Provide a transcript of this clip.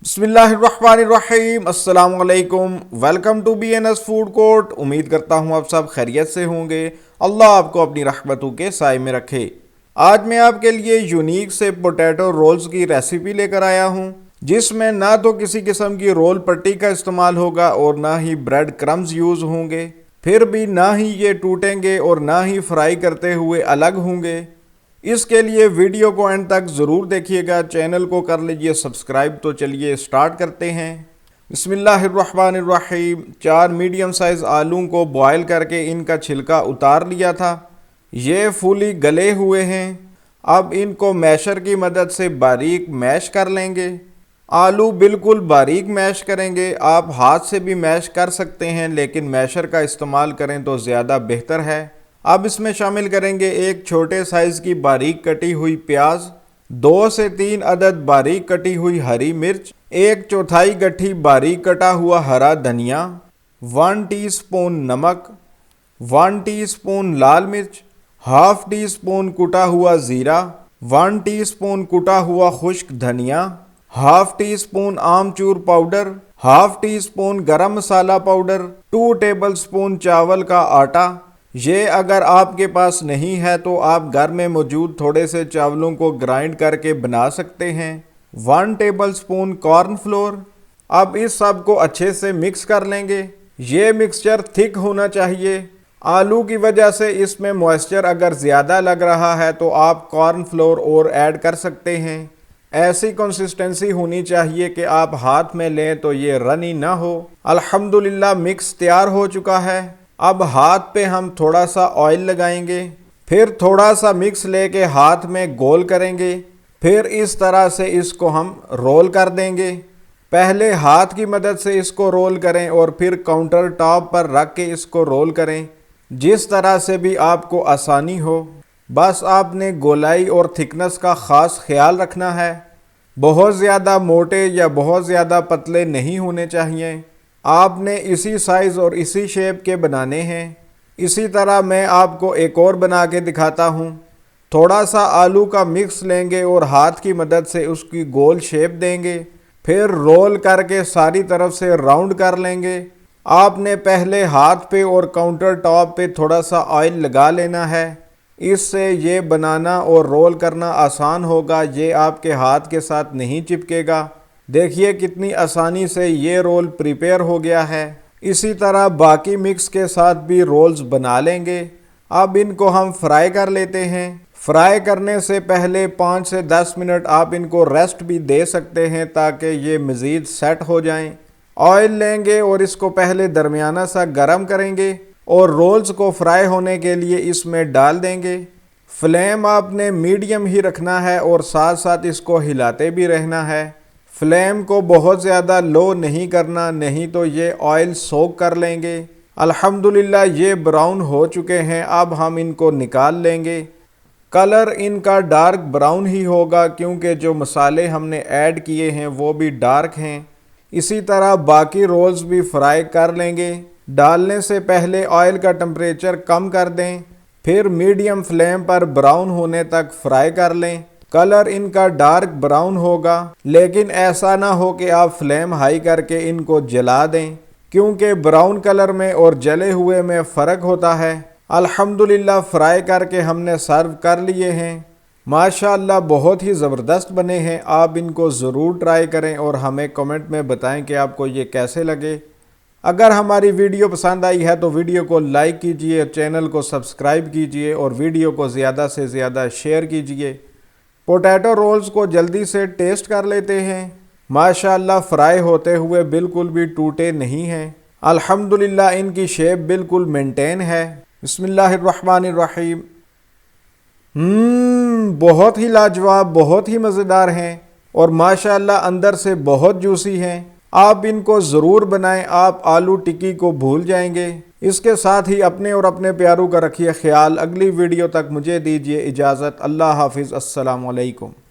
بسم اللہ الرحمن الرحیم، السلام علیکم، welcome to B N S food court. امید کرتا ہوں آپ سب خیریت سے ہوں گے۔ اللہ آپ کو اپنی رحمتوں کے سائے میں رکھے۔ آج میں آپ کے لیے یونیک سے پوٹیٹو رولز کی ریسیپی لے کر آیا ہوں، جس میں نہ تو کسی قسم کی رول پٹی کا استعمال ہوگا اور نہ ہی بریڈ کرمز یوز ہوں گے، پھر بھی نہ ہی یہ ٹوٹیں گے اور نہ ہی فرائی کرتے ہوئے الگ ہوں گے۔ اس کے لیے ویڈیو کو اینڈ تک ضرور دیکھیے گا، چینل کو کر لیجئے سبسکرائب۔ تو چلیے سٹارٹ کرتے ہیں۔ بسم اللہ الرحمن الرحیم۔ 4 میڈیم سائز آلوں کو بوائل کر کے ان کا چھلکا اتار لیا تھا، یہ فولی گلے ہوئے ہیں۔ اب ان کو میشر کی مدد سے باریک میش کر لیں گے۔ آلو بالکل باریک میش کریں گے، آپ ہاتھ سے بھی میش کر سکتے ہیں لیکن میشر کا استعمال کریں تو زیادہ بہتر ہے۔ اب اس میں شامل کریں گے ایک چھوٹے سائز کی باریک کٹی ہوئی پیاز، 2 سے 3 عدد باریک کٹی ہوئی ہری مرچ، 1/4 گٹھی باریک کٹا ہوا ہرا دھنیا، 1 ٹی اسپون نمک، 1 ٹی اسپون لال مرچ، ½ ٹی اسپون کٹا ہوا زیرہ، 1 ٹی اسپون کٹا ہوا خشک دھنیا، ½ T spoon amchur powder, ½ T spoon گرم مسالہ پاؤڈر، 2 ٹیبل اسپون چاول کا آٹا۔ یہ اگر آپ کے پاس نہیں ہے تو آپ گھر میں موجود تھوڑے سے چاولوں کو گرائنڈ کر کے بنا سکتے ہیں، 1 ٹیبل اسپون کارن فلور۔ اب اس سب کو اچھے سے مکس کر لیں گے۔ یہ مکسچر تھک ہونا چاہیے، آلو کی وجہ سے اس میں موئسچر اگر زیادہ لگ رہا ہے تو آپ کارن فلور اور ایڈ کر سکتے ہیں۔ ایسی کنسسٹنسی ہونی چاہیے کہ آپ ہاتھ میں لیں تو یہ رنی نہ ہو۔ الحمدللہ مکس تیار ہو چکا ہے۔ اب ہاتھ پہ ہم تھوڑا سا آئل لگائیں گے، پھر تھوڑا سا مکس لے کے ہاتھ میں گول کریں گے، پھر اس طرح سے اس کو ہم رول کر دیں گے۔ پہلے ہاتھ کی مدد سے اس کو رول کریں اور پھر کاؤنٹر ٹاپ پر رکھ کے اس کو رول کریں، جس طرح سے بھی آپ کو آسانی ہو۔ بس آپ نے گولائی اور تھکنس کا خاص خیال رکھنا ہے، بہت زیادہ موٹے یا بہت زیادہ پتلے نہیں ہونے چاہیے۔ آپ نے اسی سائز اور اسی شیپ کے بنانے ہیں۔ اسی طرح میں آپ کو ایک اور بنا کے دکھاتا ہوں۔ تھوڑا سا آلو کا مکس لیں گے اور ہاتھ کی مدد سے اس کی گول شیپ دیں گے، پھر رول کر کے ساری طرف سے راؤنڈ کر لیں گے۔ آپ نے پہلے ہاتھ پہ اور کاؤنٹر ٹاپ پہ تھوڑا سا آئل لگا لینا ہے، اس سے یہ بنانا اور رول کرنا آسان ہوگا، یہ آپ کے ہاتھ کے ساتھ نہیں چپکے گا۔ دیکھیے کتنی آسانی سے یہ رول پریپیئر ہو گیا ہے۔ اسی طرح باقی مکس کے ساتھ بھی رولز بنا لیں گے۔ اب ان کو ہم فرائی کر لیتے ہیں۔ فرائی کرنے سے پہلے 5 سے 10 منٹ آپ ان کو ریسٹ بھی دے سکتے ہیں تاکہ یہ مزید سیٹ ہو جائیں۔ آئل لیں گے اور اس کو پہلے درمیانہ سا گرم کریں گے اور رولز کو فرائی ہونے کے لیے اس میں ڈال دیں گے۔ فلیم آپ نے میڈیم ہی رکھنا ہے اور ساتھ ساتھ اس کو ہلاتے بھی رہنا ہے۔ فلیم کو بہت زیادہ لو نہیں کرنا، نہیں تو یہ آئل سوک کر لیں گے۔ الحمدللہ یہ براؤن ہو چکے ہیں، اب ہم ان کو نکال لیں گے۔ کلر ان کا ڈارک براؤن ہی ہوگا کیونکہ جو مسالے ہم نے ایڈ کیے ہیں وہ بھی ڈارک ہیں۔ اسی طرح باقی رولز بھی فرائی کر لیں گے۔ ڈالنے سے پہلے آئل کا ٹمپریچر کم کر دیں، پھر میڈیم فلیم پر براؤن ہونے تک فرائی کر لیں۔ کلر ان کا ڈارک براؤن ہوگا، لیکن ایسا نہ ہو کہ آپ فلیم ہائی کر کے ان کو جلا دیں، کیونکہ براؤن کلر میں اور جلے ہوئے میں فرق ہوتا ہے۔ الحمدللہ فرائی کر کے ہم نے سرو کر لیے ہیں۔ ماشاءاللہ بہت ہی زبردست بنے ہیں، آپ ان کو ضرور ٹرائی کریں اور ہمیں کمنٹ میں بتائیں کہ آپ کو یہ کیسے لگے۔ اگر ہماری ویڈیو پسند آئی ہے تو ویڈیو کو لائک کیجئے، چینل کو سبسکرائب کیجئے اور ویڈیو کو زیادہ سے زیادہ شیئر کیجئے۔ پوٹیٹو رولز کو جلدی سے ٹیسٹ کر لیتے ہیں۔ ماشاءاللہ فرائی ہوتے ہوئے بالکل بھی ٹوٹے نہیں ہیں۔ الحمدللہ ان کی شیپ بالکل مینٹین ہے۔ بسم اللہ الرحمن الرحیم۔ بہت ہی لاجواب، بہت ہی مزیدار ہیں اور ماشاءاللہ اندر سے بہت جوسی ہیں۔ آپ ان کو ضرور بنائیں، آپ آلو ٹکی کو بھول جائیں گے۔ اس کے ساتھ ہی اپنے اور اپنے پیاروں کا رکھیے خیال۔ اگلی ویڈیو تک مجھے دیجیے اجازت۔ اللہ حافظ، السلام علیکم۔